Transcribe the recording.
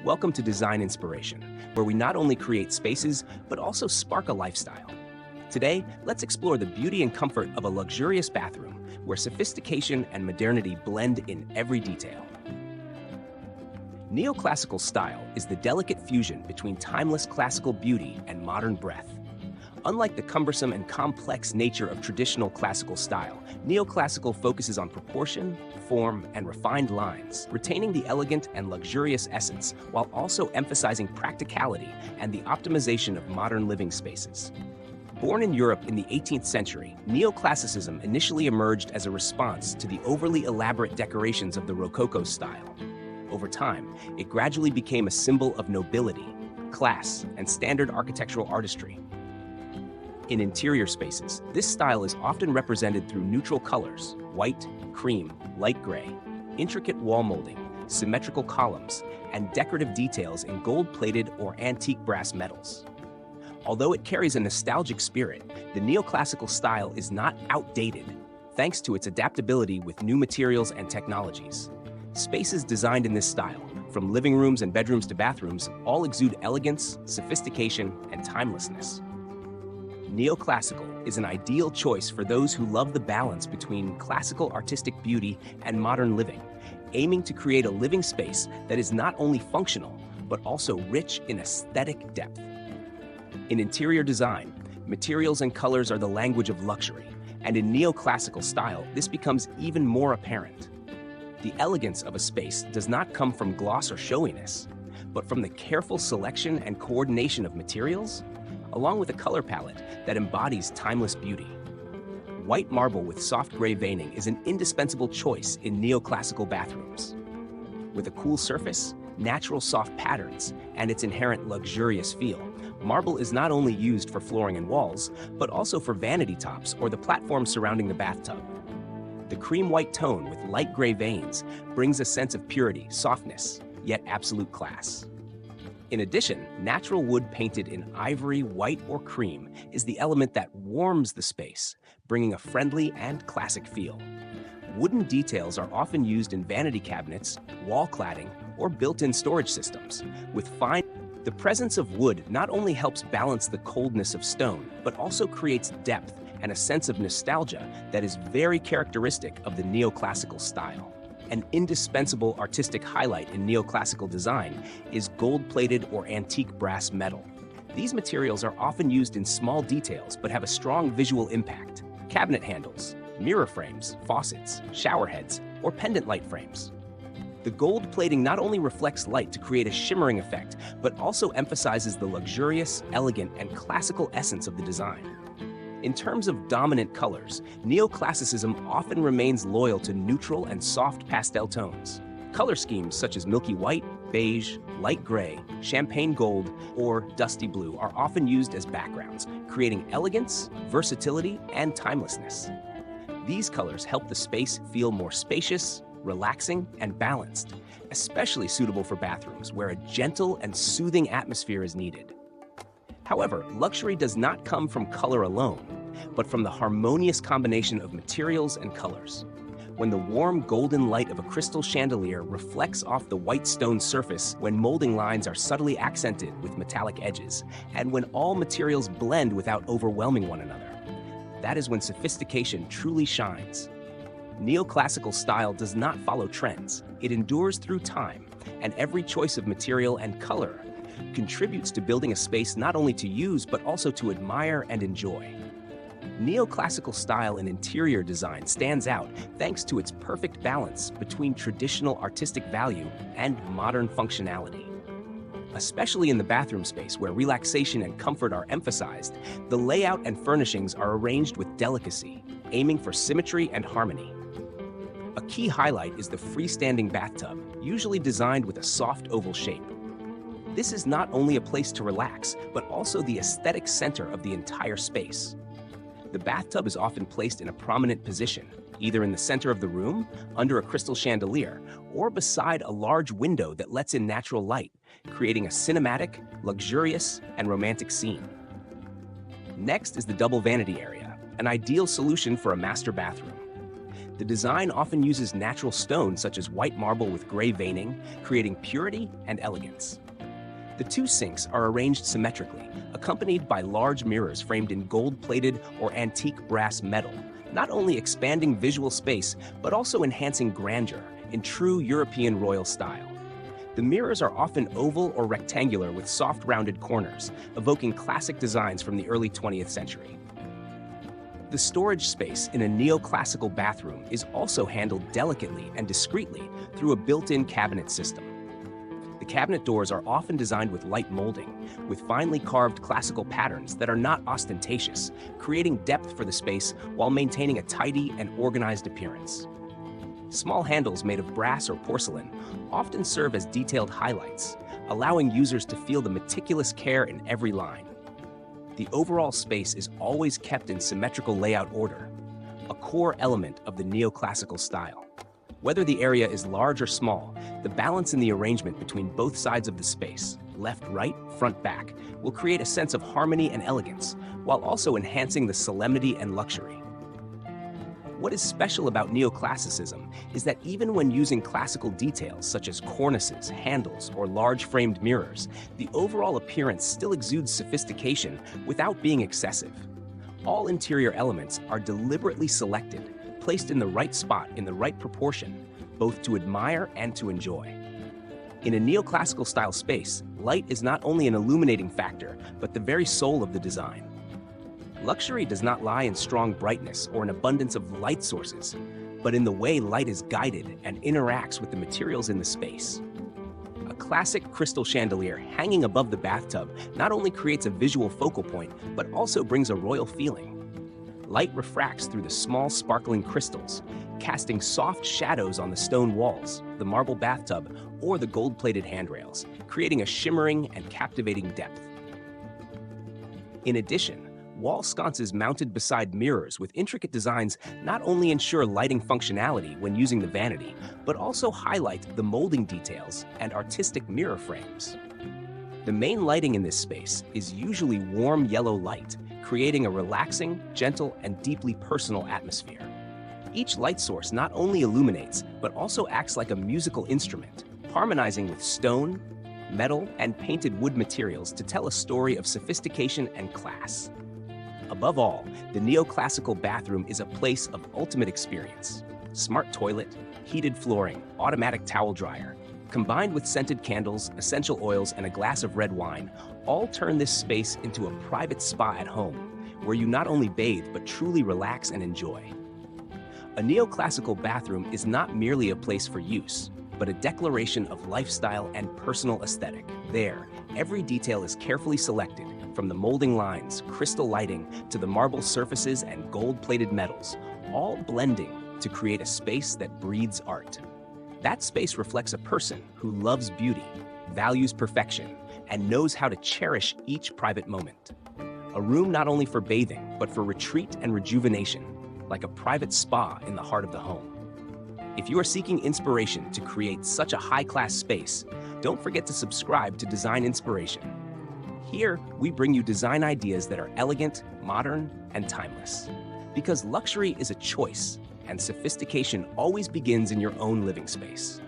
Welcome to Design Inspiration, where we not only create spaces, but also spark a lifestyle. Today, let's explore the beauty and comfort of a luxurious bathroom, where sophistication and modernity blend in every detail. Neoclassical style is the delicate fusion between timeless classical beauty and modern breadth. Unlike the cumbersome and complex nature of traditional classical style, neoclassical focuses on proportion, form, and refined lines, retaining the elegant and luxurious essence while also emphasizing practicality and the optimization of modern living spaces. Born in Europe in the 18th century, neoclassicism initially emerged as a response to the overly elaborate decorations of the Rococo style. Over time, it gradually became a symbol of nobility, class, and standard architectural artistry. In interior spaces, this style is often represented through neutral colors, white, cream, light gray, intricate wall molding, symmetrical columns, and decorative details in gold-plated or antique brass metals. Although it carries a nostalgic spirit, the neoclassical style is not outdated, thanks to its adaptability with new materials and technologies. Spaces designed in this style, from living rooms and bedrooms to bathrooms, all exude elegance, sophistication, and timelessness. Neoclassical is an ideal choice for those who love the balance between classical artistic beauty and modern living, aiming to create a living space that is not only functional, but also rich in aesthetic depth. In interior design, materials and colors are the language of luxury, and in neoclassical style, this becomes even more apparent. The elegance of a space does not come from gloss or showiness, but from the careful selection and coordination of materials, along with a color palette that embodies timeless beauty. White marble with soft gray veining is an indispensable choice in neoclassical bathrooms. With a cool surface, natural soft patterns, and its inherent luxurious feel, marble is not only used for flooring and walls, but also for vanity tops or the platforms surrounding the bathtub. The cream white tone with light gray veins brings a sense of purity, softness, yet absolute class. In addition, natural wood painted in ivory, white, or cream is the element that warms the space, bringing a friendly and classic feel. Wooden details are often used in vanity cabinets, wall cladding, or built-in storage systems. The presence of wood not only helps balance the coldness of stone, but also creates depth and a sense of nostalgia that is very characteristic of the neoclassical style. An indispensable artistic highlight in neoclassical design is gold-plated or antique brass metal. These materials are often used in small details but have a strong visual impact. Cabinet handles, mirror frames, faucets, shower heads, or pendant light frames. The gold plating not only reflects light to create a shimmering effect, but also emphasizes the luxurious, elegant, and classical essence of the design. In terms of dominant colors, neoclassicism often remains loyal to neutral and soft pastel tones. Color schemes such as milky white, beige, light gray, champagne gold, or dusty blue are often used as backgrounds, creating elegance, versatility, and timelessness. These colors help the space feel more spacious, relaxing, and balanced, especially suitable for bathrooms where a gentle and soothing atmosphere is needed. However, luxury does not come from color alone, but from the harmonious combination of materials and colors. When the warm golden light of a crystal chandelier reflects off the white stone surface, when molding lines are subtly accented with metallic edges, and when all materials blend without overwhelming one another, that is when sophistication truly shines. Neoclassical style does not follow trends. It endures through time, and every choice of material and color contributes to building a space not only to use, but also to admire and enjoy. Neoclassical style in interior design stands out thanks to its perfect balance between traditional artistic value and modern functionality. Especially in the bathroom space where relaxation and comfort are emphasized, the layout and furnishings are arranged with delicacy, aiming for symmetry and harmony. A key highlight is the freestanding bathtub, usually designed with a soft oval shape. This is not only a place to relax, but also the aesthetic center of the entire space. The bathtub is often placed in a prominent position, either in the center of the room, under a crystal chandelier, or beside a large window that lets in natural light, creating a cinematic, luxurious, and romantic scene. Next is the double vanity area, an ideal solution for a master bathroom. The design often uses natural stones such as white marble with gray veining, creating purity and elegance. The two sinks are arranged symmetrically, accompanied by large mirrors framed in gold-plated or antique brass metal, not only expanding visual space, but also enhancing grandeur in true European royal style. The mirrors are often oval or rectangular with soft rounded corners, evoking classic designs from the early 20th century. The storage space in a neoclassical bathroom is also handled delicately and discreetly through a built-in cabinet system. The cabinet doors are often designed with light molding, with finely carved classical patterns that are not ostentatious, creating depth for the space while maintaining a tidy and organized appearance. Small handles made of brass or porcelain often serve as detailed highlights, allowing users to feel the meticulous care in every line. The overall space is always kept in symmetrical layout order, a core element of the neoclassical style. Whether the area is large or small, the balance in the arrangement between both sides of the space, left, right, front, back, will create a sense of harmony and elegance, while also enhancing the solemnity and luxury. What is special about neoclassicism is that even when using classical details such as cornices, handles, or large framed mirrors, the overall appearance still exudes sophistication without being excessive. All interior elements are deliberately selected, placed in the right spot in the right proportion, both to admire and to enjoy. In a neoclassical style space, light is not only an illuminating factor, but the very soul of the design. Luxury does not lie in strong brightness or an abundance of light sources, but in the way light is guided and interacts with the materials in the space. A classic crystal chandelier hanging above the bathtub not only creates a visual focal point, but also brings a royal feeling. Light refracts through the small sparkling crystals, casting soft shadows on the stone walls, the marble bathtub, or the gold-plated handrails, creating a shimmering and captivating depth. In addition, wall sconces mounted beside mirrors with intricate designs not only ensure lighting functionality when using the vanity, but also highlight the molding details and artistic mirror frames. The main lighting in this space is usually warm yellow light, creating a relaxing, gentle, and deeply personal atmosphere. Each light source not only illuminates, but also acts like a musical instrument, harmonizing with stone, metal, and painted wood materials to tell a story of sophistication and class. Above all, the neoclassical bathroom is a place of ultimate experience. Smart toilet, heated flooring, automatic towel dryer, combined with scented candles, essential oils, and a glass of red wine, all turn this space into a private spa at home, where you not only bathe, but truly relax and enjoy. A neoclassical bathroom is not merely a place for use, but a declaration of lifestyle and personal aesthetic. There, every detail is carefully selected, from the molding lines, crystal lighting, to the marble surfaces and gold-plated metals, all blending to create a space that breathes art. That space reflects a person who loves beauty, values perfection, and knows how to cherish each private moment. A room not only for bathing, but for retreat and rejuvenation, like a private spa in the heart of the home. If you are seeking inspiration to create such a high-class space, don't forget to subscribe to Design Inspiration. Here, we bring you design ideas that are elegant, modern, and timeless. Because luxury is a choice, and sophistication always begins in your own living space.